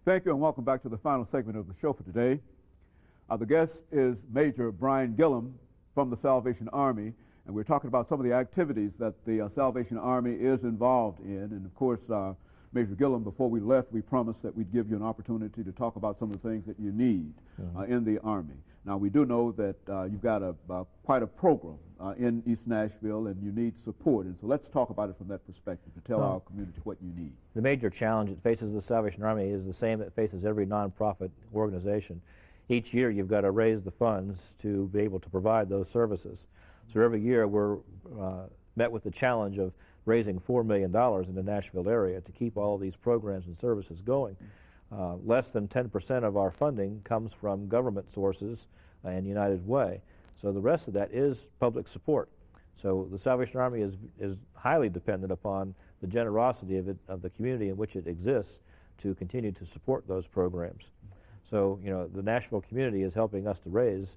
Thank you and welcome back to the final segment of the show for today. The guest is Major Brian Gilliam from the Salvation Army, and we're talking about some of the activities that the Salvation Army is involved in. And of course, Major Gilliam, before we left, we promised that we'd give you an opportunity to talk about some of the things that you need in the Army. Now, we do know that you've got quite a program in East Nashville, and you need support. And so let's talk about it from that perspective to tell our community what you need. The major challenge that faces the Salvation Army is the same that faces every nonprofit organization. Each year, you've got to raise the funds to be able to provide those services. So every year, we're met with the challenge of raising $4 million in the Nashville area to keep all these programs and services going. Less than 10% of our funding comes from government sources and United Way. So the rest of that is public support. So the Salvation Army is highly dependent upon the generosity of the community in which it exists to continue to support those programs. So, you know, the Nashville community is helping us to raise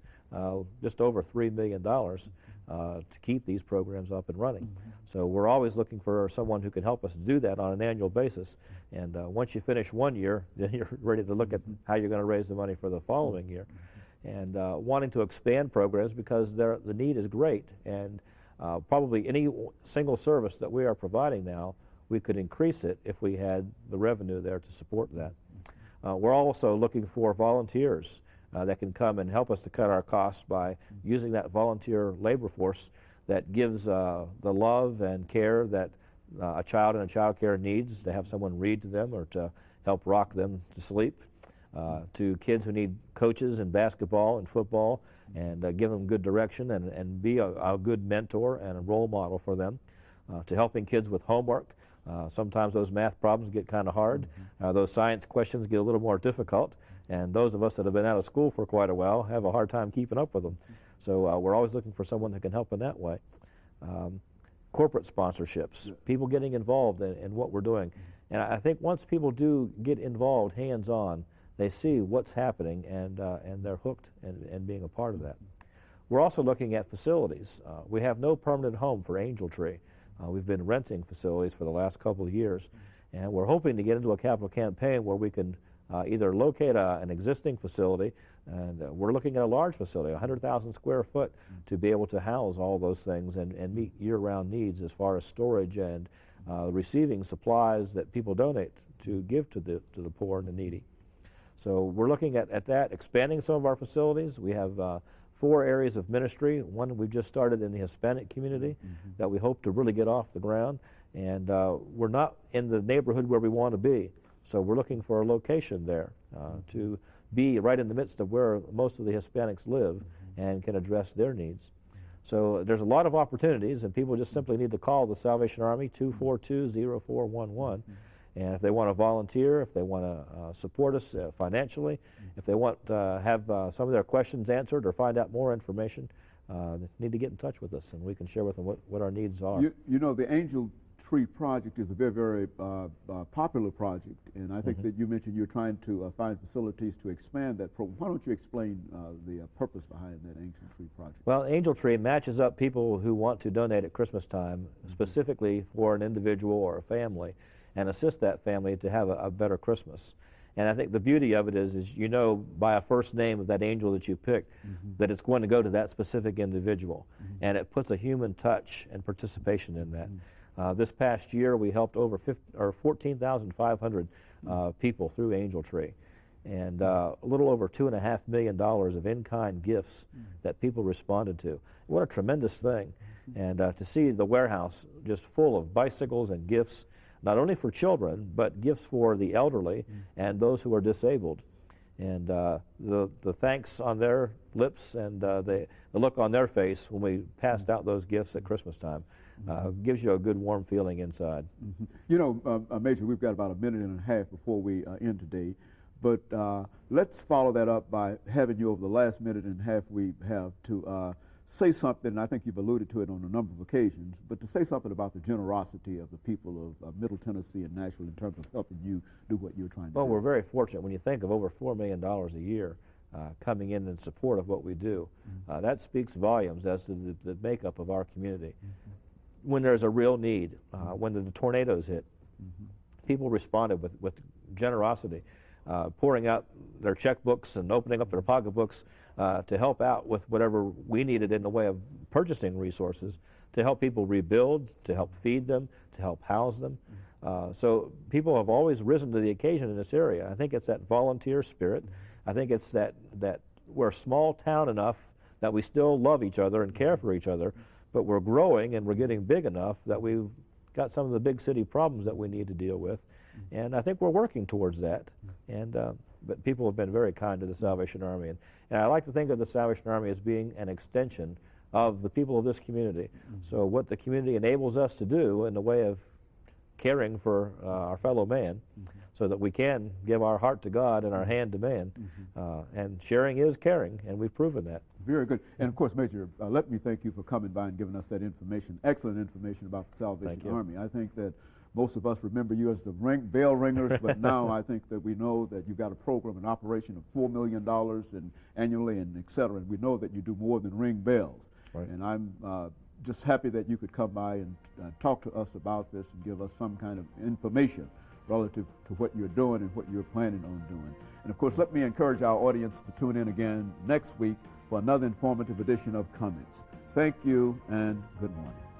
just over $3 million to keep these programs up and running. So we're always looking for someone who can help us do that on an annual basis. And once you finish one year, then you're ready to look at how you're going to raise the money for the following year. And wanting to expand programs because the need is great. And probably any single service that we are providing now, we could increase it if we had the revenue there to support that. We're also looking for volunteers that can come and help us to cut our costs by using that volunteer labor force that gives the love and care that a child in a child care needs, to have someone read to them or to help rock them to sleep, to kids who need coaches in basketball and football, and give them good direction and be a good mentor and a role model for them, to helping kids with homework. Sometimes those math problems get kind of hard. Those science questions get a little more difficult, and those of us that have been out of school for quite a while have a hard time keeping up with them. So we're always looking for someone that can help in that way. Corporate sponsorships, people getting involved in what we're doing. And I think once people do get involved hands-on, they see what's happening, and they're hooked in being a part of that. We're also looking at facilities. We have no permanent home for Angel Tree. We've been renting facilities for the last couple of years, and we're hoping to get into a capital campaign where we can either locate an existing facility, and we're looking at a large facility, 100,000 square foot, to be able to house all those things and meet year-round needs as far as storage and receiving supplies that people donate to give to the poor and the needy. So we're looking at that, expanding some of our facilities. We have 4 areas of ministry. One we've just started in the Hispanic community that we hope to really get off the ground. And we're not in the neighborhood where we want to be. So we're looking for a location there to be right in the midst of where most of the Hispanics live and can address their needs. So there's a lot of opportunities, and people just simply need to call the Salvation Army, 242-0411. And if they want to volunteer, if they want to support us financially, if they want to have some of their questions answered or find out more information, they need to get in touch with us, and we can share with them what our needs are. You know, the Angel Tree Project is a very, very popular project, and I think that you mentioned you're trying to find facilities to expand that program. Why don't you explain the purpose behind that Angel Tree Project? Well, Angel Tree matches up people who want to donate at Christmas time, specifically for an individual or a family, and assist that family to have a better Christmas. And I think the beauty of it is you know by a first name of that angel that you picked that it's going to go to that specific individual. And it puts a human touch and participation in that. This past year we helped over 14,500 people through Angel Tree. And a little over $2.5 million of in-kind gifts that people responded to. What a tremendous thing. And to see the warehouse just full of bicycles and gifts, not only for children, but gifts for the elderly and those who are disabled. And the thanks on their lips and the look on their face when we passed out those gifts at Christmas time gives you a good warm feeling inside. You know, Major, we've got about a minute and a half before we end today, but let's follow that up by having you over the last minute and a half we have to say something, and I think you've alluded to it on a number of occasions, but to say something about the generosity of the people of Middle Tennessee and Nashville in terms of helping you do what you're trying to do. Well, we're very fortunate when you think of over $4 million a year coming in support of what we do. That speaks volumes as to the makeup of our community. When there's a real need, when the tornadoes hit, people responded with generosity. pouring out their checkbooks and opening up their pocketbooks to help out with whatever we needed in the way of purchasing resources to help people rebuild, to help feed them, to help house them. So people have always risen to the occasion in this area. I think it's that volunteer spirit. I think it's that we're a small town enough that we still love each other and care for each other, but we're growing and we're getting big enough that we've got some of the big city problems that we need to deal with. And I think we're working towards that. And but people have been very kind to the Salvation Army. And I like to think of the Salvation Army as being an extension of the people of this community. So what the community enables us to do in the way of caring for our fellow man, so that we can give our heart to God and our hand to man. And sharing is caring, and we've proven that. Very good. And of course, Major, let me thank you for coming by and giving us that information, excellent information about the Salvation Army. I think that most of us remember you as the bell ringers, but now I think that we know that you've got a program, an operation of $4 million annually, and et cetera. And we know that you do more than ring bells. Right. And I'm just happy that you could come by and talk to us about this and give us some kind of information relative to what you're doing and what you're planning on doing. And of course, let me encourage our audience to tune in again next week for another informative edition of Comments. Thank you and good morning.